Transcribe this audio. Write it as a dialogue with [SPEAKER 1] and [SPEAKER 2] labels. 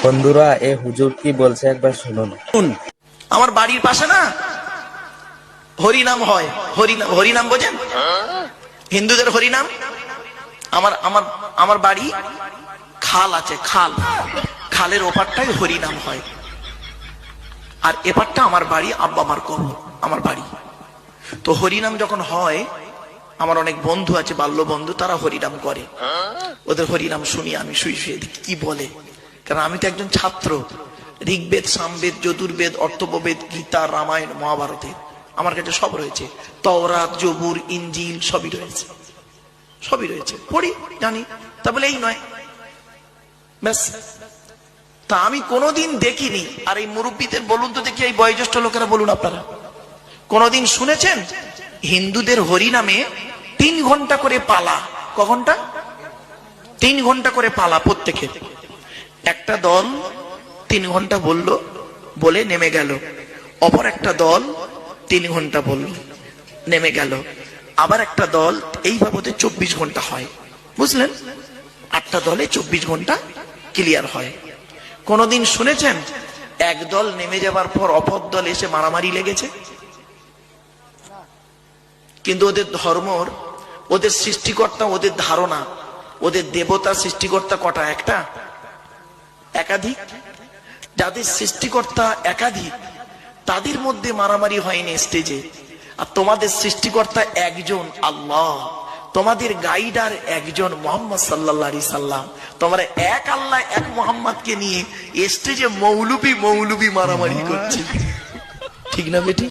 [SPEAKER 1] বন্ধুরা, এ হুজুর কি বলছে একবার শুনুন।
[SPEAKER 2] আমার বাড়ির পাশে না হরিনাম হয়। হরিনাম, হরিনাম বোঝেন? হিন্দুদের হরিনাম। আমার আমার আমার বাড়ি খাল আছে, খাল, খালের ওপারটাই হরিনাম হয়, আর এপারটা আমার বাড়ি, আব্বা আমার কবর, আমার বাড়ি। তো হরিনাম যখন হয়, আমার অনেক বন্ধু আছে, বাল্য বন্ধু, তারা হরিনাম করে। ওদের হরিনাম শুনি আমি, শুয়ে শুয়ে দেখি কি বলে, কারণ আমি তো একজন ছাত্র। ঋগ্বেদ, সামবেদ, যজুর্বেদ, অর্থববেদ, গীতা, রামায়ণ, মহাভারতের আমার কাছে সব রয়েছে। তওরাত, জবুর, ইনজিল সবই রয়েছে, সবই রয়েছে, পড়ি, জানি। তা বলে এই নয় ব্যাস। তা আমি কোনোদিন দেখিনি। আর এই মুরব্বীদের বলুন তো দেখি, এই বয়োজ্যেষ্ঠ লোকেরা বলুন, আপনারা কোনোদিন শুনেছেন হিন্দুদের হরিনামে 3 ঘন্টা করে পালা? ক ঘন্টা? 3 ঘন্টা করে পালা প্রত্যেকের। একটা দল 3 ঘন্টা বলল, বলে নেমে গেল। অপর একটা দল 3 ঘন্টা বলল, নেমে গেল। আবার একটা দল, এইভাবে 24 ঘন্টা হয়, বুঝলেন? 8টা দলে 24 ঘন্টা ক্লিয়ার হয়। কোনদিন শুনেছেন এক দল নেমে যাবার পর অপর দল এসে মারামারি লেগেছে? কিন্তু ওদের ধর্মর, ওদের সৃষ্টিকর্তা, ওদের ধারণা, ওদের দেবতা সৃষ্টিকর্তা কটা? একটা? একাধিক? যাদের সৃষ্টিকর্তা একাধিক, তাদের মধ্যে মারামারি হয়নি স্টেজে। আর তোমাদের সৃষ্টিকর্তা একজন, আল্লাহ। তোমাদের গাইডার একজন, মোহাম্মদ সাল্লাল্লাহু আলাইহি সাল্লাম। তোমরা এক আল্লাহ, এক মোহাম্মদকে নিয়ে স্টেজে মৌলবি মৌলবি মারামারি করছে। ঠিক না বেটি?